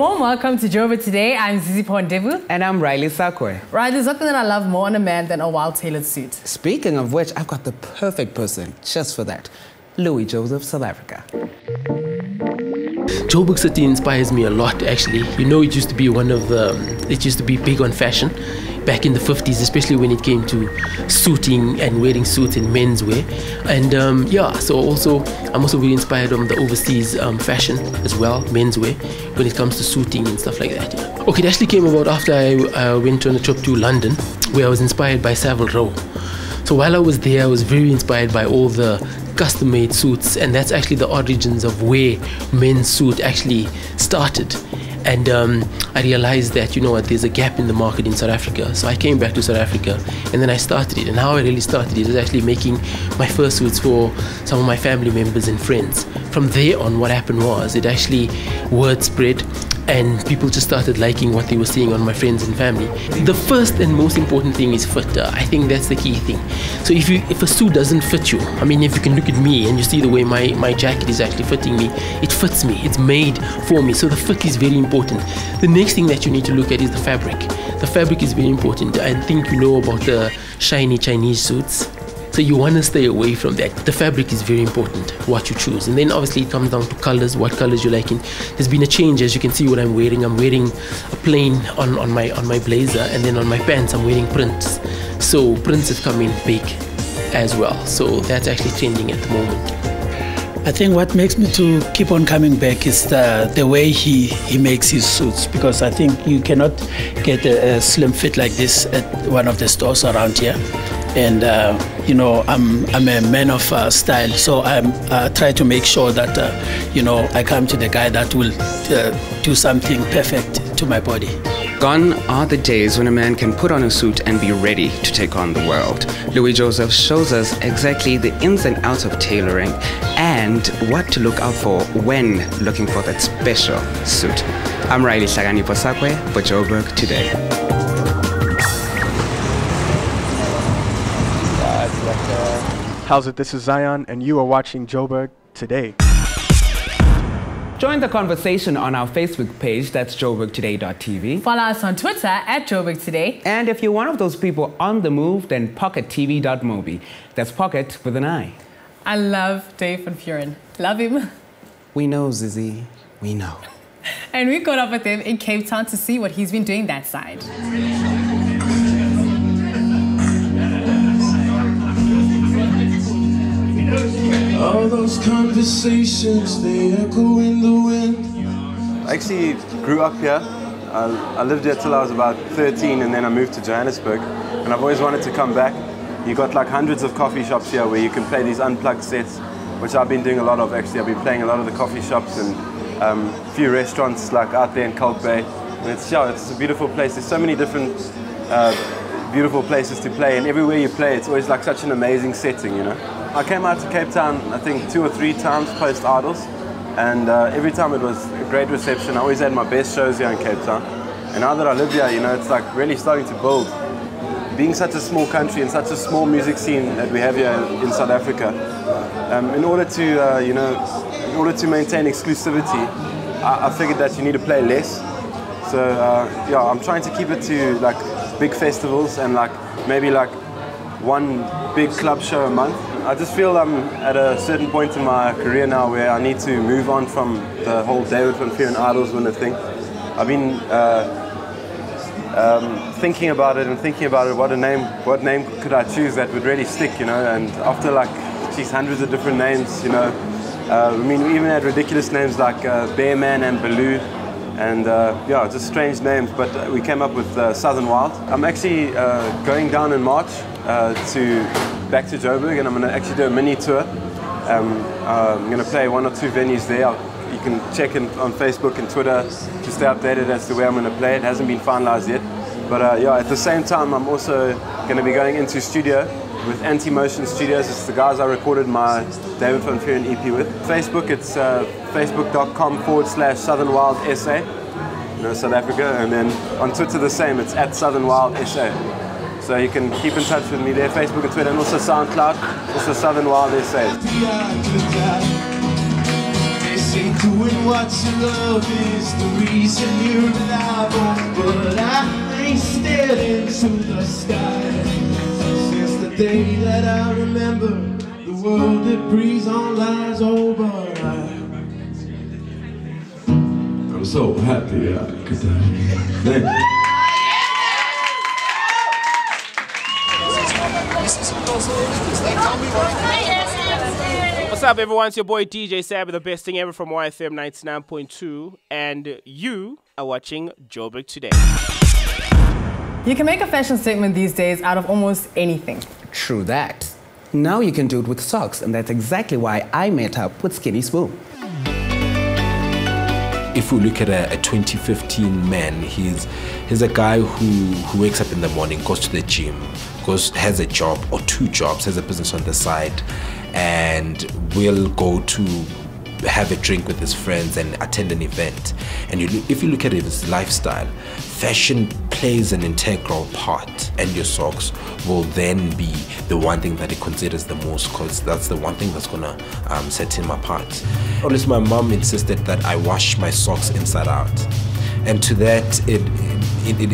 warm welcome to Joburg Today. I'm Zizi Pondevu. And I'm Riley Sakwe. Right, there's nothing that I love more in a man than a well-tailored suit. Speaking of which, I've got the perfect person just for that. Louis Joseph, South Africa. Joburg City inspires me a lot, actually. You know, it used to be big on fashion back in the 50s, especially when it came to suiting and wearing suits in menswear. And so I'm also very inspired on the overseas fashion as well, menswear, when it comes to suiting and stuff like that. Yeah. Okay, it actually came about after I went on a trip to London, where I was inspired by Savile Row. So while I was there, I was very inspired by all the custom-made suits, and that's actually the origins of where men's suit actually started. And I realized that, you know what, there's a gap in the market in South Africa. So I came back to South Africa and then I started it. And how I really started it was actually making my first suits for some of my family members and friends. From there on, what happened was it actually word spread and people just started liking what they were seeing on my friends and family. The first and most important thing is fit. I think that's the key thing. So if a suit doesn't fit you, I mean, if you can look at me and you see the way my jacket is actually fitting me, it fits me, it's made for me. So the fit is very important. The next thing that you need to look at is the fabric. The fabric is very important. I think you know about the shiny Chinese suits. So you want to stay away from that. The fabric is very important, what you choose. And then obviously it comes down to colors, what colors you like. There's been a change, as you can see what I'm wearing. I'm wearing a plain on my blazer, and then on my pants I'm wearing prints. So prints have come in big as well. So that's actually trending at the moment. I think what makes me to keep on coming back is the way he makes his suits, because I think you cannot get a slim fit like this at one of the stores around here. And you know, I'm a man of style, so I try to make sure that you know, I come to the guy that will do something perfect to my body. Gone are the days when a man can put on a suit and be ready to take on the world. Louis Joseph shows us exactly the ins and outs of tailoring and what to look out for when looking for that special suit. I'm Riley Sakwe for Joburg Today. How's it? This is Zion, and you are watching Joburg Today. Join the conversation on our Facebook page, that's joburgtoday.tv. Follow us on Twitter at Joburg Today. And if you're one of those people on the move, then pockettv.mobi. That's pocket with an I. I love Dave Van Vuuren. Love him. We know, Zizi. We know. And we caught up with him in Cape Town to see what he's been doing that side. All those conversations, they echo in the wind. I actually grew up here. I lived here till I was about 13, and then I moved to Johannesburg. And I've always wanted to come back. You got like hundreds of coffee shops here where you can play these unplugged sets, which I've been doing a lot of actually. I've been playing a lot of the coffee shops and a few restaurants like out there in Kalk Bay. And it's a beautiful place. There's so many different beautiful places to play, and everywhere you play, it's always like such an amazing setting, you know. I came out to Cape Town, I think 2 or 3 times post Idols, and every time it was a great reception. I always had my best shows here in Cape Town, and now that I live here, you know, it's like really starting to build. Being such a small country and such a small music scene that we have here in South Africa, in order to maintain exclusivity, I figured that you need to play less. So yeah, I'm trying to keep it to like big festivals and like maybe like one big club show a month. I just feel I'm at a certain point in my career now where I need to move on from the whole David Van Vuuren Idols winner thing. I've been thinking about it, what name could I choose that would really stick, you know, and after like, geez, hundreds of different names, you know, I mean, we even had ridiculous names like Bearman and Baloo, and yeah, just strange names, but we came up with Southern Wild. I'm actually going down in March back to Joburg, and I'm going to actually do a mini tour. I'm going to play 1 or 2 venues there. You can check in on Facebook and Twitter to stay updated as to where I'm going to play. It hasn't been finalized yet, but yeah, at the same time I'm also going to be going into studio with Anti-Motion Studios. It's the guys I recorded my David Van Vuuren EP with. Facebook, it's facebook.com/Southern Wild SA, you know, South Africa, and then on Twitter the same, it's @SouthernWildSA. So you can keep in touch with me there, Facebook and Twitter, and also SoundCloud, also Southern Wild SA. Doing what you love is the reason you're alive. But I ain't stared into the sky since the day that I remember the world that breathes on lies over. I'm so happy I could thank you. What's up, everyone? It's your boy DJ Sab with the best thing ever from YFM 99.2, and you are watching Joburg Today. You can make a fashion statement these days out of almost anything. True that. Now you can do it with socks, and that's exactly why I met up with Skinny Spoon. If we look at a 2015 man, he's a guy who wakes up in the morning, goes to the gym, has a job or 2 jobs, has a business on the side, and will go to have a drink with his friends and attend an event. And if you look at his lifestyle, fashion plays an integral part, and your socks will then be the one thing that he considers the most, because that's the one thing that's gonna set him apart. Always my mom insisted that I wash my socks inside out, and to that it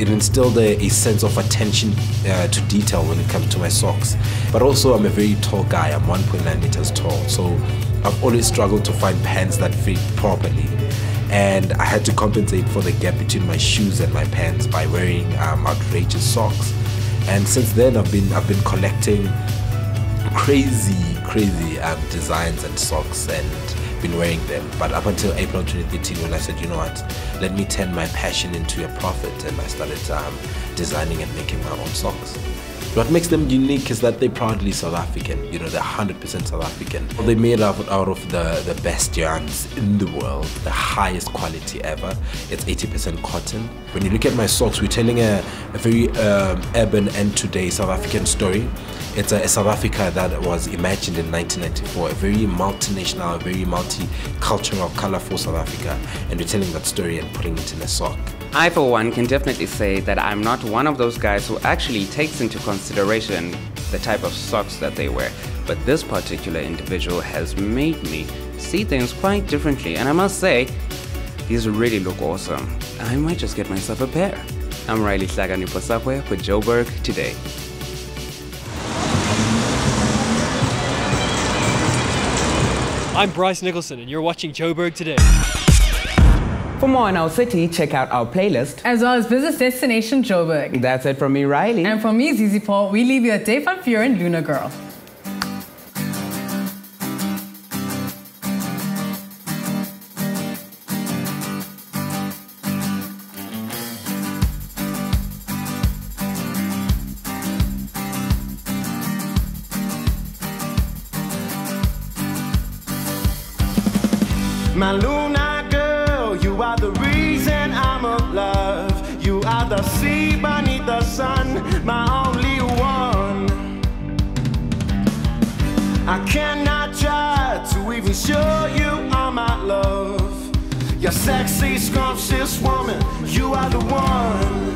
instilled a sense of attention to detail when it comes to my socks. But also I'm a very tall guy, I'm 1.9 meters tall, so I've always struggled to find pants that fit properly, and I had to compensate for the gap between my shoes and my pants by wearing outrageous socks. And since then I've been collecting crazy designs and socks and been wearing them. But up until April 2013, when I said, you know what, let me turn my passion into a profit, and I started designing and making my own socks. What makes them unique is that they're proudly South African. You know, they're 100% South African. They're made out of the best yarns in the world, the highest quality ever. It's 80% cotton. When you look at my socks, we're telling a very urban and today South African story. It's a South Africa that was imagined in 1994, a very multinational, a very multicultural, colorful South Africa. And we're telling that story and putting it in a sock. I, for one, can definitely say that I'm not one of those guys who actually takes into consideration the type of socks that they wear. But this particular individual has made me see things quite differently. And I must say, these really look awesome. I might just get myself a pair. I'm Riley Hlaganipho with Joburg Today. I'm Bryce Nicholson, and you're watching Joburg Today. For more on our city, check out our playlist, As well as Business Destination Joburg. That's it from me, Riley. And from me, Zizi Paul, we leave you at Dave Van Vuren, Luna Girl. My Luna girl, you are the reason I'm alive. You are the sea beneath the sun, my only one. I cannot try to even show you all my love. You're sexy, scrumptious woman, you are the one.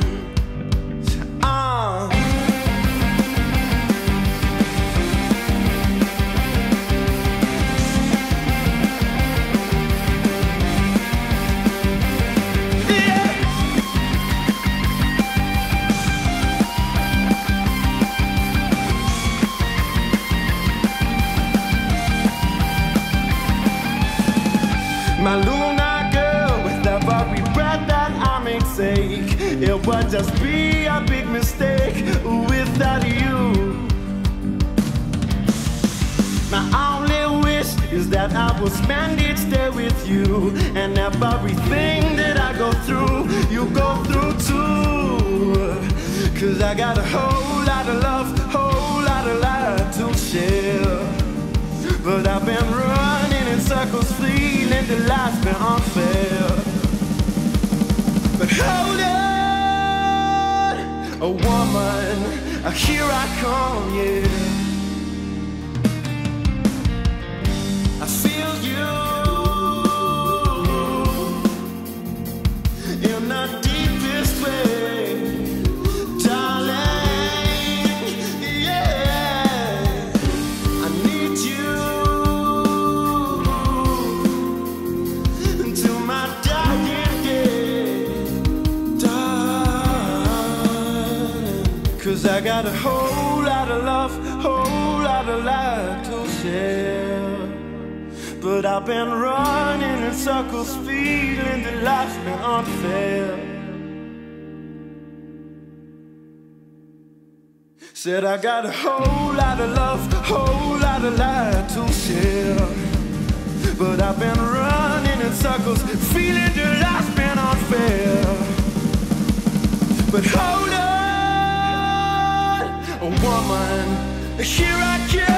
My Luna girl, with every breath that I may take, it would just be a big mistake without you. My only wish is that I will spend each day with you, and everything that I go through, you go through too. Cause I got a whole lot of love, whole lot of life to share. But I've been running in circles, feeling that life's been unfair. But hold on, a woman, here I come, yeah. I feel you in the deepest way, darling. Yeah, I need you. 'Cause I got a whole lot of love, whole lot of life to share. But I've been running in circles, feeling that life's been unfair. Said I got a whole lot of love, whole lot of life to share. But I've been running in circles, feeling that life's been unfair. But hold on, woman, here I come.